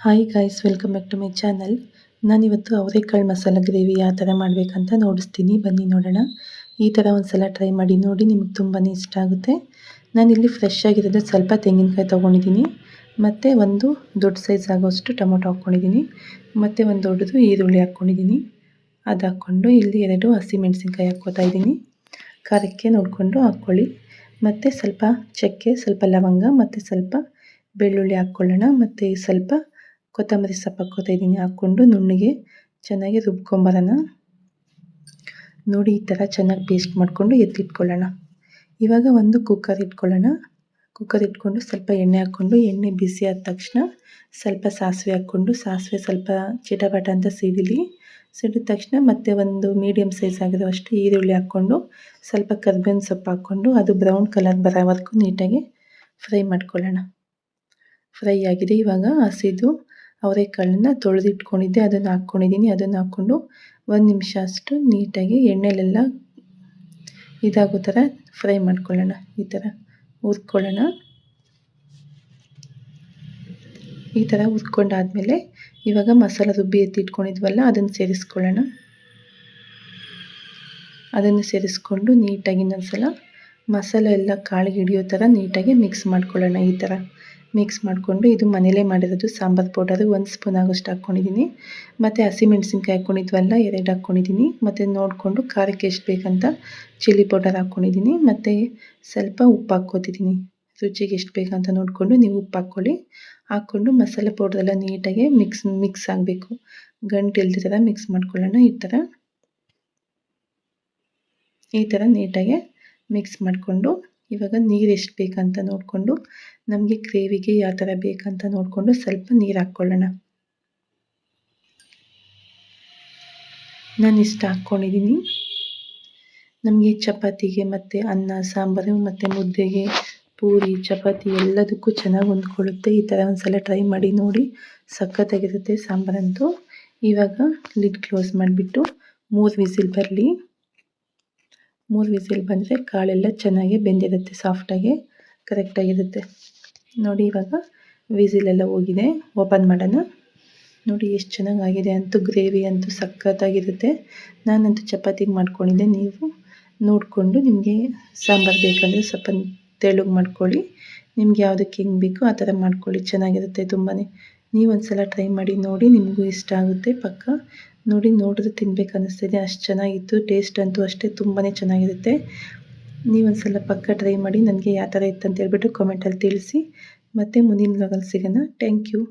Hi guys, welcome back to my channel. ನಾನಿವತ್ತು ಅವರೆಕಾಳು masala gravy ಯಾವ ಥರ ಮಾಡಬೇಕಂತ ನೋಡಿಸ್ತೀನಿ, ಬನ್ನಿ ನೋಡೋಣ. ಈ ಥರ ಒಂದು ಸಲ ಟ್ರೈ ಮಾಡಿ ನೋಡಿ, ನಿಮಗೆ ತುಂಬಾ ಇಷ್ಟ ಆಗುತ್ತೆ. ನಾನಿಲ್ಲಿ ಫ್ರೆಶ್ ಆಗಿರೋದು ಸ್ವಲ್ಪ ತೆಂಗಿನಕಾಯಿ ತೊಗೊಂಡಿದ್ದೀನಿ, ಮತ್ತು ಒಂದು ದೊಡ್ಡ ಸೈಜ್ ಆಗೋಷ್ಟು ಟೊಮೊಟೊ ಹಾಕ್ಕೊಂಡಿದ್ದೀನಿ, ಮತ್ತು ಒಂದು ದೊಡ್ಡದು ಈರುಳ್ಳಿ ಹಾಕ್ಕೊಂಡಿದ್ದೀನಿ. ಅದು ಹಾಕ್ಕೊಂಡು ಇಲ್ಲಿ 2 ಹಸಿಮೆಣಸಿನ್ಕಾಯಿ ಹಾಕ್ಕೋತಾ ಇದ್ದೀನಿ. ಖಾರಕ್ಕೆ ನೋಡಿಕೊಂಡು ಹಾಕ್ಕೊಳ್ಳಿ. ಮತ್ತು ಸ್ವಲ್ಪ ಚಕ್ಕೆ, ಸ್ವಲ್ಪ ಲವಂಗ, ಮತ್ತು ಸ್ವಲ್ಪ ಬೆಳ್ಳುಳ್ಳಿ ಹಾಕ್ಕೊಳ್ಳೋಣ. ಮತ್ತು ಸ್ವಲ್ಪ ಕೊತ್ತಂಬರಿ ಸೊಪ್ಪು ಹಾಕ್ಕೋತಾ ಇದ್ದೀನಿ. ಹಾಕ್ಕೊಂಡು ನುಣ್ಣಗೆ ಚೆನ್ನಾಗಿ ರುಬ್ಕೊಂಬರೋಣ. ನೋಡಿ, ಈ ಥರ ಚೆನ್ನಾಗಿ ಪೇಸ್ಟ್ ಮಾಡಿಕೊಂಡು ಎತ್ತಿಟ್ಕೊಳ್ಳೋಣ. ಇವಾಗ ಒಂದು ಕುಕ್ಕರ್ ಇಟ್ಕೊಳ್ಳೋಣ. ಕುಕ್ಕರ್ ಇಟ್ಕೊಂಡು ಸ್ವಲ್ಪ ಎಣ್ಣೆ ಹಾಕ್ಕೊಂಡು, ಎಣ್ಣೆ ಬಿಸಿ ಆದ ತಕ್ಷಣ ಸ್ವಲ್ಪ ಸಾಸಿವೆ ಹಾಕ್ಕೊಂಡು, ಸಾಸಿವೆ ಸ್ವಲ್ಪ ಚಿಟಪಟ ಅಂತ ಸಿಡಿದ ತಕ್ಷಣ ಮತ್ತೆ ಒಂದು ಮೀಡಿಯಮ್ ಸೈಜ್ ಆಗಿರೋಷ್ಟು ಈರುಳ್ಳಿ ಹಾಕ್ಕೊಂಡು, ಸ್ವಲ್ಪ ಕರಿಬೇವಿನ ಸೊಪ್ಪು ಹಾಕ್ಕೊಂಡು, ಅದು ಬ್ರೌನ್ ಕಲರ್ ಬರೋವರೆಗೂ ನೀಟಾಗಿ ಫ್ರೈ ಮಾಡ್ಕೊಳ್ಳೋಣ. ಫ್ರೈ ಆಗಿದೆ. ಇವಾಗ ಹಸಿದು ಅವರೆಕಾಳನ್ನ ತೊಳೆದಿಟ್ಕೊಂಡಿದ್ದೆ, ಅದನ್ನು ಹಾಕ್ಕೊಂಡಿದ್ದೀನಿ. ಅದನ್ನು ಹಾಕ್ಕೊಂಡು 1 ನಿಮಿಷ ಅಷ್ಟು ನೀಟಾಗಿ ಎಣ್ಣೆಲೆಲ್ಲ ಇದಾಗೋ ಥರ ಫ್ರೈ ಮಾಡ್ಕೊಳ್ಳೋಣ. ಈ ಥರ ಹುರ್ಕೊಳ್ಳೋಣ. ಈ ಥರ ಹುರ್ಕೊಂಡಾದ್ಮೇಲೆ ಇವಾಗ ಮಸಾಲ ರುಬ್ಬಿ ಎತ್ತಿಟ್ಕೊಂಡಿದ್ವಲ್ಲ, ಅದನ್ನು ಸೇರಿಸ್ಕೊಳ್ಳೋಣ. ಅದನ್ನು ಸೇರಿಸ್ಕೊಂಡು ನೀಟಾಗಿ ಇನ್ನೊಂದ್ಸಲ ಮಸಾಲೆ ಎಲ್ಲ ಕಾಳಿಗೆ ಹಿಡಿಯೋ ಥರ ನೀಟಾಗಿ ಮಿಕ್ಸ್ ಮಾಡ್ಕೊಳ್ಳೋಣ. ಈ ಥರ ಮಿಕ್ಸ್ ಮಾಡಿಕೊಂಡು, ಇದು ಮನೇಲೇ ಮಾಡಿರೋದು ಸಾಂಬಾರು ಪೌಡರು 1 ಸ್ಪೂನ್ ಆಗೋಷ್ಟು ಹಾಕ್ಕೊಂಡಿದ್ದೀನಿ. ಮತ್ತು ಹಸಿಮೆಣಸಿನ್ಕಾಯಿ ಹಾಕ್ಕೊಂಡಿದ್ವಲ್ಲ 2 ಹಾಕ್ಕೊಂಡಿದ್ದೀನಿ. ಮತ್ತು ನೋಡಿಕೊಂಡು ಖಾರಕ್ಕೆ ಎಷ್ಟು ಬೇಕಂತ ಚಿಲ್ಲಿ ಪೌಡರ್ ಹಾಕ್ಕೊಂಡಿದ್ದೀನಿ. ಮತ್ತು ಸ್ವಲ್ಪ ಉಪ್ಪು ಹಾಕ್ಕೋತಿದ್ದೀನಿ. ರುಚಿಗೆ ಎಷ್ಟು ಬೇಕಂತ ನೋಡಿಕೊಂಡು ನೀವು ಉಪ್ಪು ಹಾಕ್ಕೊಳ್ಳಿ. ಹಾಕ್ಕೊಂಡು ಮಸಾಲೆ ಪೌಡ್ರೆಲ್ಲ ನೀಟಾಗಿ ಮಿಕ್ಸ್ ಆಗಬೇಕು. ಗಂಟು ಇಲ್ದ ಥರ ಮಿಕ್ಸ್ ಮಾಡ್ಕೊಳ್ಳೋಣ. ಈ ಥರ ನೀಟಾಗಿ ಮಿಕ್ಸ್ ಮಾಡಿಕೊಂಡು, ಇವಾಗ ನೀರು ಎಷ್ಟು ಬೇಕಂತ ನೋಡಿಕೊಂಡು, ನಮಗೆ ಗ್ರೇವಿಗೆ ಯಾವ ಥರ ಬೇಕಂತ ನೋಡಿಕೊಂಡು ಸ್ವಲ್ಪ ನೀರು ಹಾಕ್ಕೊಳ್ಳೋಣ. ನಾನು ಇಷ್ಟು ಹಾಕ್ಕೊಂಡಿದ್ದೀನಿ. ನಮಗೆ ಚಪಾತಿಗೆ ಮತ್ತು ಅನ್ನ ಸಾಂಬಾರು ಮತ್ತು ಮುದ್ದೆಗೆ, ಪೂರಿ, ಚಪಾತಿ ಎಲ್ಲದಕ್ಕೂ ಚೆನ್ನಾಗಿ ಹೊಂದ್ಕೊಳ್ಳುತ್ತೆ. ಈ ಥರ ಒಂದು ಸಲ ಟ್ರೈ ಮಾಡಿ ನೋಡಿ, ಸಖತ್ತಾಗಿರುತ್ತೆ ಸಾಂಬಾರಂತೂ. ಇವಾಗ ಲಿಡ್ ಕ್ಲೋಸ್ ಮಾಡಿಬಿಟ್ಟು 3 ವಿಸಿಲ್ ಬರಲಿ. 3 ವಿಸಿಲ್ ಬಂದರೆ ಕಾಳೆಲ್ಲ ಚೆನ್ನಾಗಿ ಬೆಂದಿರುತ್ತೆ, ಸಾಫ್ಟಾಗಿ ಕರೆಕ್ಟಾಗಿರುತ್ತೆ. ನೋಡಿ, ಇವಾಗ ವಿಸಿಲೆಲ್ಲ ಹೋಗಿದೆ. ಓಪನ್ ಮಾಡೋಣ. ನೋಡಿ ಎಷ್ಟು ಚೆನ್ನಾಗಾಗಿದೆ ಅಂತೂ. ಗ್ರೇವಿ ಅಂತೂ ಸಖತ್ತಾಗಿರುತ್ತೆ. ನಾನಂತೂ ಚಪಾತಿಗೆ ಮಾಡ್ಕೊಂಡಿದ್ದೆ. ನೀವು ನೋಡಿಕೊಂಡು ನಿಮಗೆ ಸಾಂಬಾರು ಬೇಕಂದರೆ ಸ್ವಲ್ಪ ತೆಳ್ಳಗೆ ಮಾಡ್ಕೊಳ್ಳಿ. ನಿಮ್ಗೆ ಯಾವುದಕ್ಕೆ ಹೆಂಗೆ ಬೇಕೋ ಆ ಥರ ಮಾಡ್ಕೊಳ್ಳಿ. ಚೆನ್ನಾಗಿರುತ್ತೆ ತುಂಬಾ. ನೀವು ಒಂದು ಸಲ ಟ್ರೈ ಮಾಡಿ ನೋಡಿ, ನಿಮಗೂ ಇಷ್ಟ ಆಗುತ್ತೆ ಪಕ್ಕ. ನೋಡಿದ್ರೆ ತಿನ್ಬೇಕು ಅನ್ನಿಸ್ತಿದೆ, ಅಷ್ಟು ಚೆನ್ನಾಗಿತ್ತು. ಟೇಸ್ಟ್ ಅಂತೂ ಅಷ್ಟೇ ತುಂಬಾ ಚೆನ್ನಾಗಿರುತ್ತೆ. ನೀವೊಂದು ಸಲ ಪಕ್ಕ ಟ್ರೈ ಮಾಡಿ. ನನಗೆ ಯಾವ ಥರ ಇತ್ತು ಅಂತ ಹೇಳ್ಬಿಟ್ಟು ಕಾಮೆಂಟಲ್ಲಿ ತಿಳಿಸಿ. ಮತ್ತು ಮುಂದಿನ ವ್ಲಾಗಲ್ಲಿ ಸಿಗೋಣ. Thank you.